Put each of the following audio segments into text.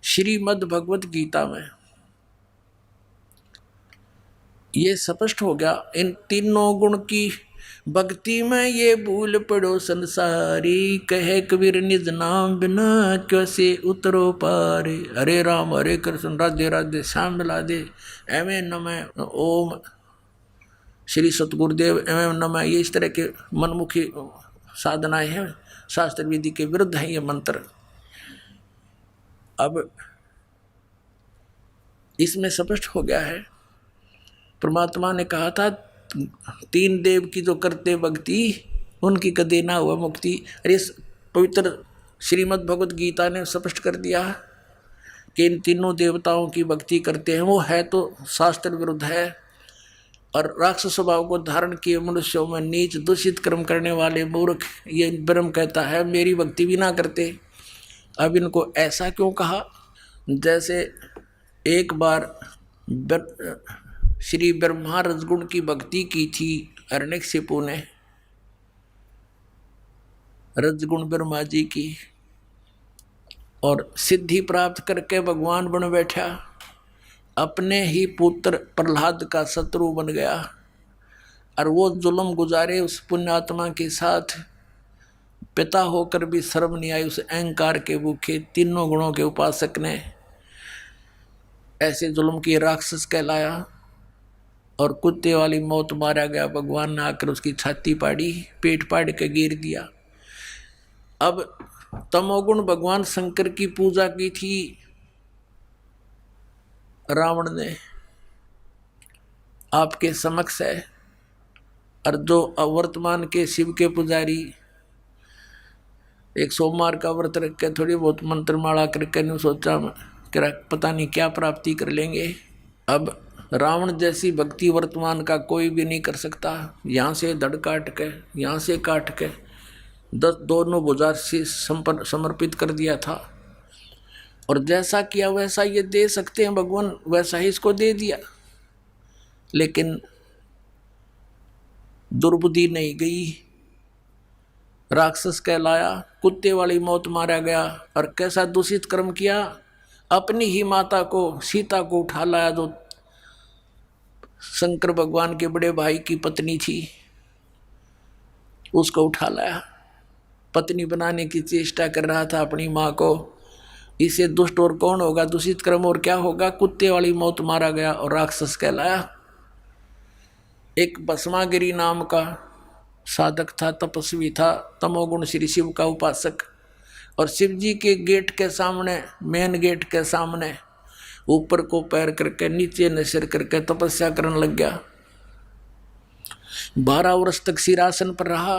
श्रीमद् भगवत गीता में ये स्पष्ट हो गया। इन तीनों गुण की भक्ति में ये भूल पड़ो संसारी, कहे कबीर निज नाम बिना कैसे उतरो पारे। हरे राम हरे कृष्ण राधे राधे श्याम मिला दे, एवं नमः ओम श्री सतगुरुदेव एवं नमः, ये इस तरह के मनमुखी साधनाएं हैं, शास्त्र विधि के विरुद्ध है ये मंत्र। अब इसमें स्पष्ट हो गया है, परमात्मा ने कहा था तीन देव की जो करते भक्ति उनकी कदे ना हुआ मुक्ति। अरे पवित्र श्रीमद् भगवत गीता ने स्पष्ट कर दिया कि इन तीनों देवताओं की भक्ति करते हैं, वो है तो शास्त्र विरुद्ध है। और राक्षस स्वभाव को धारण किए मनुष्यों में नीच दूषित कर्म करने वाले मूर्ख, ये ब्रह्म कहता है मेरी भक्ति भी ना करते। अब इनको ऐसा क्यों कहा? जैसे एक बार श्री ब्रह्मा रजगुण की भक्ति की थी हिरण्यकशिपु ने, रजगुण ब्रह्मा जी की, और सिद्धि प्राप्त करके भगवान बन बैठा, अपने ही पुत्र प्रहलाद का शत्रु बन गया। और वो जुल्म गुजारे उस पुण्यात्मा के साथ, पिता होकर भी शर्म नहीं आई उस अहंकार के भूखे तीनों गुणों के उपासक ने। ऐसे जुल्म की राक्षस कहलाया और कुत्ते वाली मौत मारा गया। भगवान ने आकर उसकी छाती पाड़ी, पेट पाड़ के गिर दिया। अब तमोगुण भगवान शंकर की पूजा की थी रावण ने, आपके समक्ष है। और जो अवर्तमान के शिव के पुजारी एक सोमवार का व्रत रख के थोड़ी बहुत मंत्रमाला करके नहीं सोचा पता नहीं क्या प्राप्ति कर लेंगे। अब रावण जैसी भक्ति वर्तमान का कोई भी नहीं कर सकता। यहाँ से धड़ काट के, यहाँ से काट के 10 दोनों भुजा से समर्पित कर दिया था, और जैसा किया वैसा ये दे सकते हैं भगवान, वैसा ही इसको दे दिया। लेकिन दुर्बुद्धि नहीं गई, राक्षस कहलाया, कुत्ते वाली मौत मारा गया। और कैसा दूषित कर्म किया, अपनी ही माता को सीता को उठा लाया, जो शंकर भगवान के बड़े भाई की पत्नी थी, उसको उठा लाया, पत्नी बनाने की चेष्टा कर रहा था अपनी माँ को। इसे दुष्ट और कौन होगा, दूषित कर्म और क्या होगा, कुत्ते वाली मौत मारा गया और राक्षस कहलाया। एक भस्मागिरी नाम का साधक था, तपस्वी था, तमोगुण श्री शिव का उपासक, और शिव जी के गेट के सामने, मेन गेट के सामने ऊपर को पैर करके नीचे नशर करके तपस्या करने लग गया। 12 वर्ष तक सिरासन पर रहा।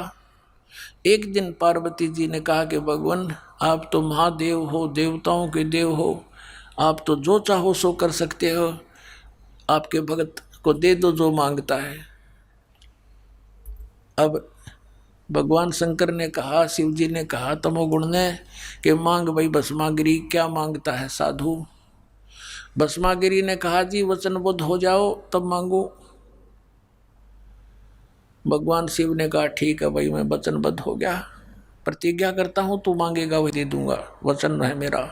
एक दिन पार्वती जी ने कहा कि भगवान आप तो महादेव हो, देवताओं के देव हो, आप तो जो चाहो सो कर सकते हो, आपके भगत को दे दो जो मांगता है। अब भगवान शंकर ने कहा, शिव जी ने कहा तमोगुण ने कि मांग भाई भस्मागिरी, क्या मांगता है साधु। भस्मागिरी ने कहा जी वचनबद्ध हो जाओ तब मांगो। भगवान शिव ने कहा ठीक है भाई, मैं वचनबद्ध हो गया, प्रतिज्ञा करता हूं तू मांगेगा वही दे दूंगा, वचन है मेरा।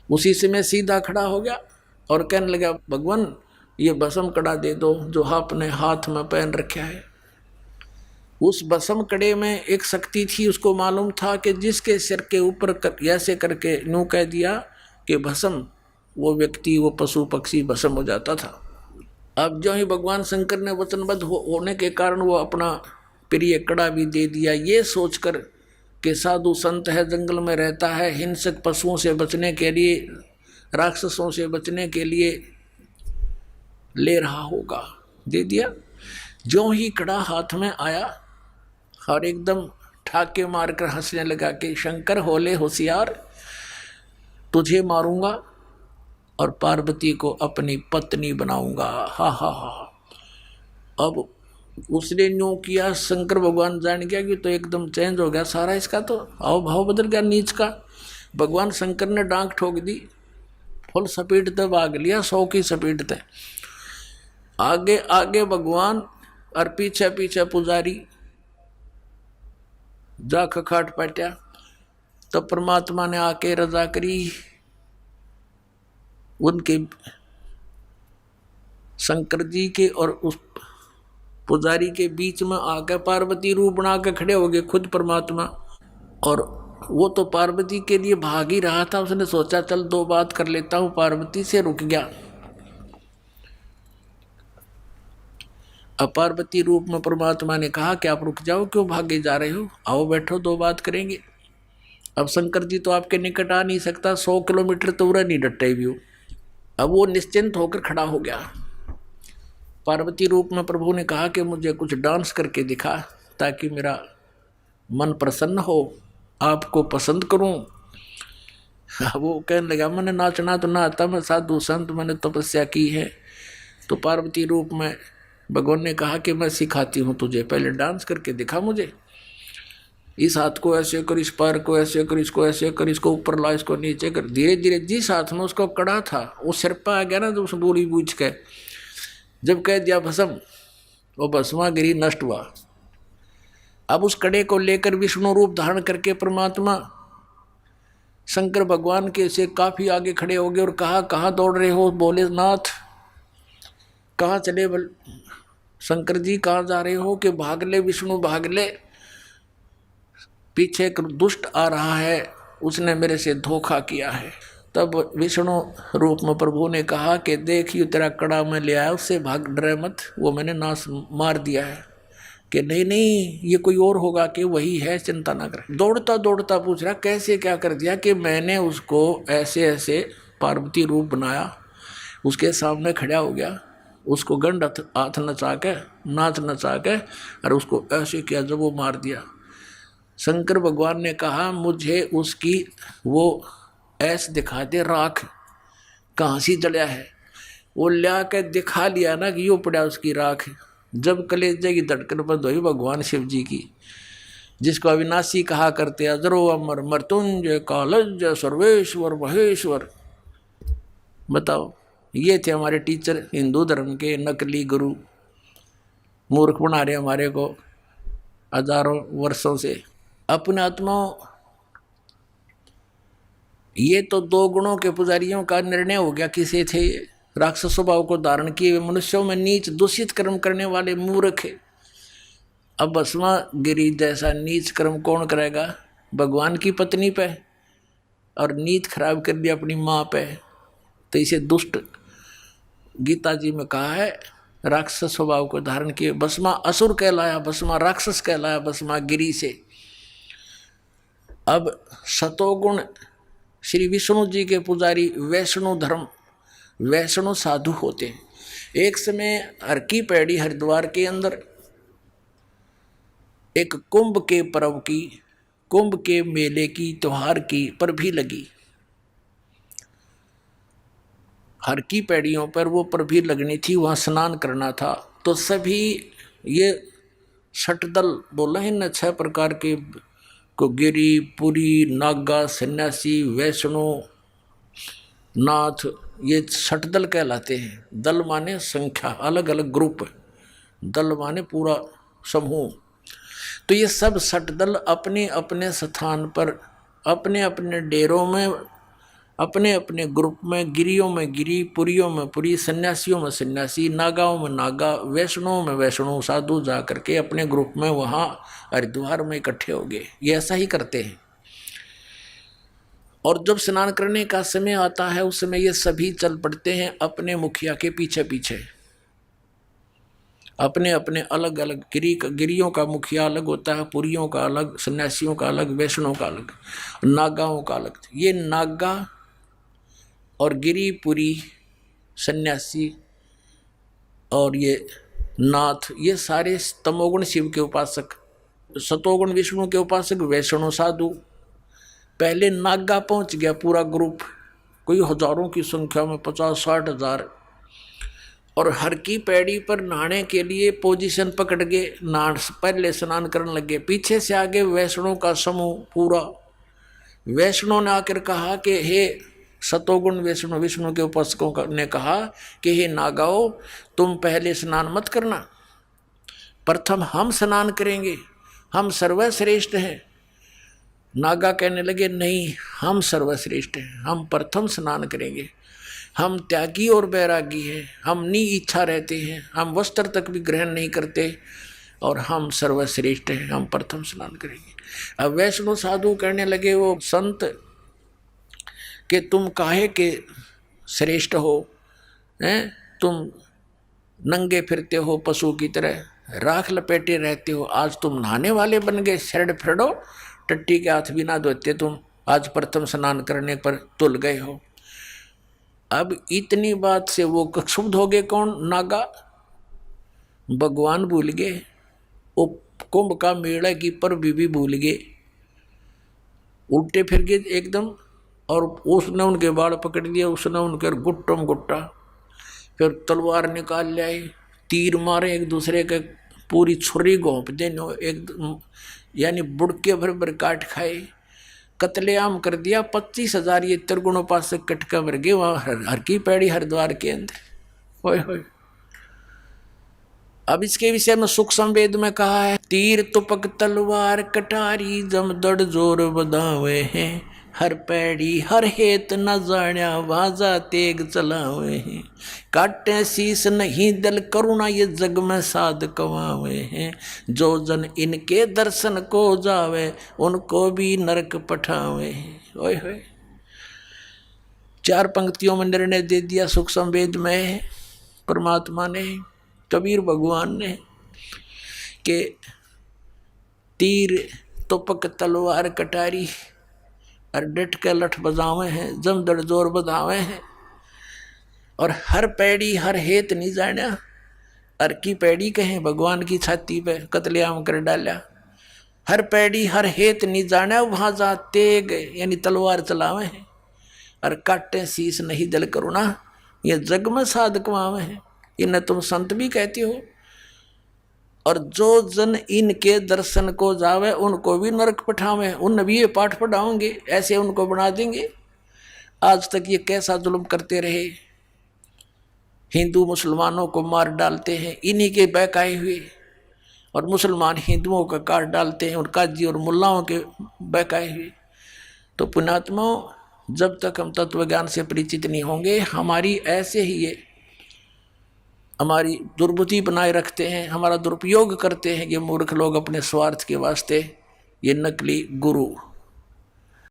उसी से मैं सीधा खड़ा हो गया और कहने लगा भगवान ये भस्म कड़ा दे दो जो आपने हाथ में पहन रखा है। उस भस्म कड़े में एक शक्ति थी, उसको मालूम था कि जिसके सिर के ऊपर ऐसे करके यूं कह दिया कि भस्म, वो व्यक्ति, वो पशु पक्षी भस्म हो जाता था। अब जो ही भगवान शंकर ने वचनबद्ध होने के कारण वो अपना प्रिय कड़ा भी दे दिया, ये सोचकर कि साधु संत है, जंगल में रहता है, हिंसक पशुओं से बचने के लिए, राक्षसों से बचने के लिए ले रहा होगा, दे दिया। जो ही कड़ा हाथ में आया और एकदम ठाके मारकर हंसने लगा कि शंकर होले होशियार, तुझे मारूंगा और पार्वती को अपनी पत्नी बनाऊंगा। हा हा हा। अब उसने यूं किया, शंकर भगवान जान गया कि तो एकदम चेंज हो गया सारा, इसका तो हाव भाव बदल गया नीच का। भगवान शंकर ने डांक ठोक दी, फुल स्पीड तक भाग लिया, 100 की स्पीड तक। आगे आगे भगवान और पीछे पीछे पुजारी, जा खखाट पटा। तब परमात्मा ने आके रजा करी उनके शंकर जी के और उस पुजारी के बीच में आकर पार्वती रूप बना के खड़े हो गए खुद परमात्मा। और वो तो पार्वती के लिए भाग ही रहा था, उसने सोचा चल दो बात कर लेता हूं, पार्वती से रुक गया। अब पार्वती रूप में परमात्मा ने कहा कि आप रुक जाओ, क्यों भागे जा रहे हो, आओ बैठो दो बात करेंगे। अब शंकर जी तो आपके निकट आ नहीं सकता, 100 किलोमीटर तो उरा नहीं डटे भी। अब वो निश्चिंत होकर खड़ा हो गया। पार्वती रूप में प्रभु ने कहा कि मुझे कुछ डांस करके दिखा ताकि मेरा मन प्रसन्न हो, आपको पसंद करूं। वो कहने लगा मैंने नाचना तो ना आता, मैं साधु संत, मैंने तपस्या की है। तो पार्वती रूप में भगवान ने कहा कि मैं सिखाती हूँ तुझे, पहले डांस करके दिखा मुझे। इस हाथ को ऐसे कर, इस पैर को ऐसे कर, इसको ऐसे कर, इसको ऊपर ला, इसको नीचे कर। धीरे धीरे जिस हाथ में उसको कड़ा था वो सिर पर आ गया ना, तो उस बूढ़ी बूझ के जब कह दिया भस्म, वो भस्मा गिरी नष्ट हुआ। अब उस कड़े को लेकर विष्णु रूप धारण करके परमात्मा शंकर भगवान के से काफी आगे खड़े हो गए और कहा कहाँ दौड़ रहे हो। बोले नाथ कहाँ चले, शंकर जी कहाँ जा रहे हो, कि भाग ले विष्णु भाग ले, पीछे एक दुष्ट आ रहा है, उसने मेरे से धोखा किया है। तब विष्णु रूप में प्रभु ने कहा कि देखियो तेरा कड़ा में ले आया, उससे भाग, डरे मत, वो मैंने नाश मार दिया है। कि नहीं नहीं ये कोई और होगा, कि वही है, चिंता ना कर। दौड़ता दौड़ता पूछ रहा कैसे क्या कर दिया, कि मैंने उसको ऐसे ऐसे पार्वती रूप बनाया, उसके सामने खड़ा हो गया, उसको गंड हाथ नचा के नाच नचा के और उसको ऐसे किया जब वो मार दिया। शंकर भगवान ने कहा मुझे उसकी वो ऐस दिखा दे, राख कहाँ सी जलिया है। वो ला के दिखा लिया ना कि यो पड़ा उसकी राख। जब कलेजे की धड़कन बंद हुई भगवान शिव जी की, जिसको अविनाशी कहा करते अजरो अमर मृत्युंजय कालज सर्वेश्वर महेश्वर। बताओ, ये थे हमारे टीचर हिंदू धर्म के, नकली गुरु, मूर्ख बना रहे हमारे को हजारों वर्षों से। अपने आत्माओं, ये तो दो गुणों के पुजारियों का निर्णय हो गया। किसे थे राक्षस स्वभाव को धारण किए मनुष्यों में नीच दूषित कर्म करने वाले मूर्ख है। अब भस्मा गिरी जैसा नीच कर्म कौन करेगा, भगवान की पत्नी पे, और नीत खराब कर दिया अपनी माँ पे। तो इसे दुष्ट गीता जी में कहा है, राक्षस स्वभाव को धारण किए। भस्मा असुर कहलाया, भस्मा राक्षस कहलाया, भस्मा गिरी से। अब सतोगुण श्री विष्णु जी के पुजारी वैष्णु धर्म, वैष्णु साधु होते हैं। एक समय हर की पैड़ी हरिद्वार के अंदर एक कुंभ के पर्व की, कुंभ के मेले की, त्योहार की पर भी लगी। हर की पैड़ियों पर वो पर भी लगनी थी, वहाँ स्नान करना था। तो सभी ये षटदल बोला है न, 6 प्रकार के को, गिरी पुरी नागा सन्यासी वैष्णु नाथ, ये षटदल कहलाते हैं। दल माने संख्या, अलग अलग ग्रुप, दल माने पूरा समूह। तो ये सब षटदल अपने अपने स्थान पर, अपने अपने डेरों में, अपने अपने ग्रुप में, गिरियों में गिरी, पुरियों में पुरी, सन्यासियों में सन्यासी, नागाओं में नागा, वैष्णवों में वैष्णव साधु जा करके अपने ग्रुप में वहाँ हरिद्वार में इकट्ठे हो गए। ये ऐसा ही करते हैं। और जब स्नान करने का समय आता है उस समय ये सभी चल पड़ते हैं अपने मुखिया के पीछे पीछे। अपने अपने अलग अलग गिरियों का मुखिया अलग होता है, पुरियों का अलग, सन्यासियों का अलग, वैष्णव का अलग, नागाओं का अलग। ये नागा और गिरी पुरी सन्यासी और ये नाथ, ये सारे तमोगुण शिव के उपासक, सतोगुण विष्णु के उपासक, वैष्णव साधु। पहले नागा पहुंच गया पूरा ग्रुप, कोई हजारों की संख्या में, 50-60 हजार। और हर की पैड़ी पर नहाने के लिए पोजीशन पकड़ के पहले स्नान करने लगे। पीछे से आगे वैष्णव का समूह पूरा। वैष्णव ने आकर कहा कि हे सतोगुण वैष्णव, विष्णु के उपासकों ने कहा कि हे नागाओ, तुम पहले स्नान मत करना, प्रथम हम स्नान करेंगे, हम सर्वश्रेष्ठ हैं। नागा कहने लगे नहीं, हम सर्वश्रेष्ठ हैं, हम प्रथम स्नान करेंगे। हम त्यागी और बैरागी हैं, हम नी इच्छा रहते हैं, हम वस्त्र तक भी ग्रहण नहीं करते और हम सर्वश्रेष्ठ हैं, हम प्रथम स्नान करेंगे। अब वैष्णव साधु कहने लगे वो संत कि तुम काहे के श्रेष्ठ हो, हैं? तुम नंगे फिरते हो पशु की तरह, राख लपेटे रहते हो, आज तुम नहाने वाले बन गए, शरण फिरो, टट्टी के हाथ भी ना धोते तुम, आज प्रथम स्नान करने पर तुल गए हो। अब इतनी बात से वो क्षुब्ध हो गए। कौन? नागा। भगवान भूल गए, वो कुंभ का मेला की पर भी भूल गए, उल्टे फिर गए एकदम। और उसने उनके बाल पकड़ लिया, उसने उनके गुट्टम गुट्टा, फिर तलवार निकाल लाए, तीर मारे एक दूसरे के, पूरी छुरी घोंप देने एक, यानी बुड़के भर भर काट खाए, कत्लेआम कर दिया। 25,000 ये त्रिगुणोपासक कटका मर गए वहां हर की पैड़ी हरिद्वार के अंदर। होय होय। अब इसके विषय में सुख संवेद में कहा है, तीर तुपक तलवार कटारी जम दड़ जोर बधावे हैं, हर पैड़ी हर हेत न जाण्या वाजा तेग चलावे हैं, काटे शीस नहीं दल करुणा ये जग में साध कमावे हैं, जो जन इनके दर्शन को जावे उनको भी नरक पठावे हैं। ओए होए। 4 पंक्तियों में निर्णय दे दिया सुख संवेद में परमात्मा ने, कबीर भगवान ने, के तीर तुपक तलवार कटारी और डट के लठ बजावे हैं, जम दड़ जोर बधावे हैं, और हर पैड़ी हर हेत नहीं जाना। हर की पैड़ी कहें भगवान की छाती पे कत्लेआम कर डाला, हर पैड़ी हर हेत नहीं जाना, वहां जा तेग यानी तलवार चलावे हैं, और काटे शीस नहीं दल करुणा ये जग में साध कमावे हैं। इन्हें तुम संत भी कहते हो, और जो जन इनके दर्शन को जावे उनको भी नरक पठावे, उन भी ये पाठ पढ़ाओगे, ऐसे उनको बना देंगे। आज तक ये कैसा जुल्म करते रहे, हिंदू मुसलमानों को मार डालते हैं इन्हीं के बहकाए हुए, और मुसलमान हिंदुओं का काट डालते हैं और काजी और मुल्लाओं के बहकाए हुए। तो पुण्यात्माओं, जब तक हम तत्व ज्ञान से परिचित नहीं होंगे, हमारी ऐसे ही ये हमारी दुर्बुद्धि बनाए रखते हैं, हमारा दुरुपयोग करते हैं ये मूर्ख लोग अपने स्वार्थ के वास्ते, ये नकली गुरु।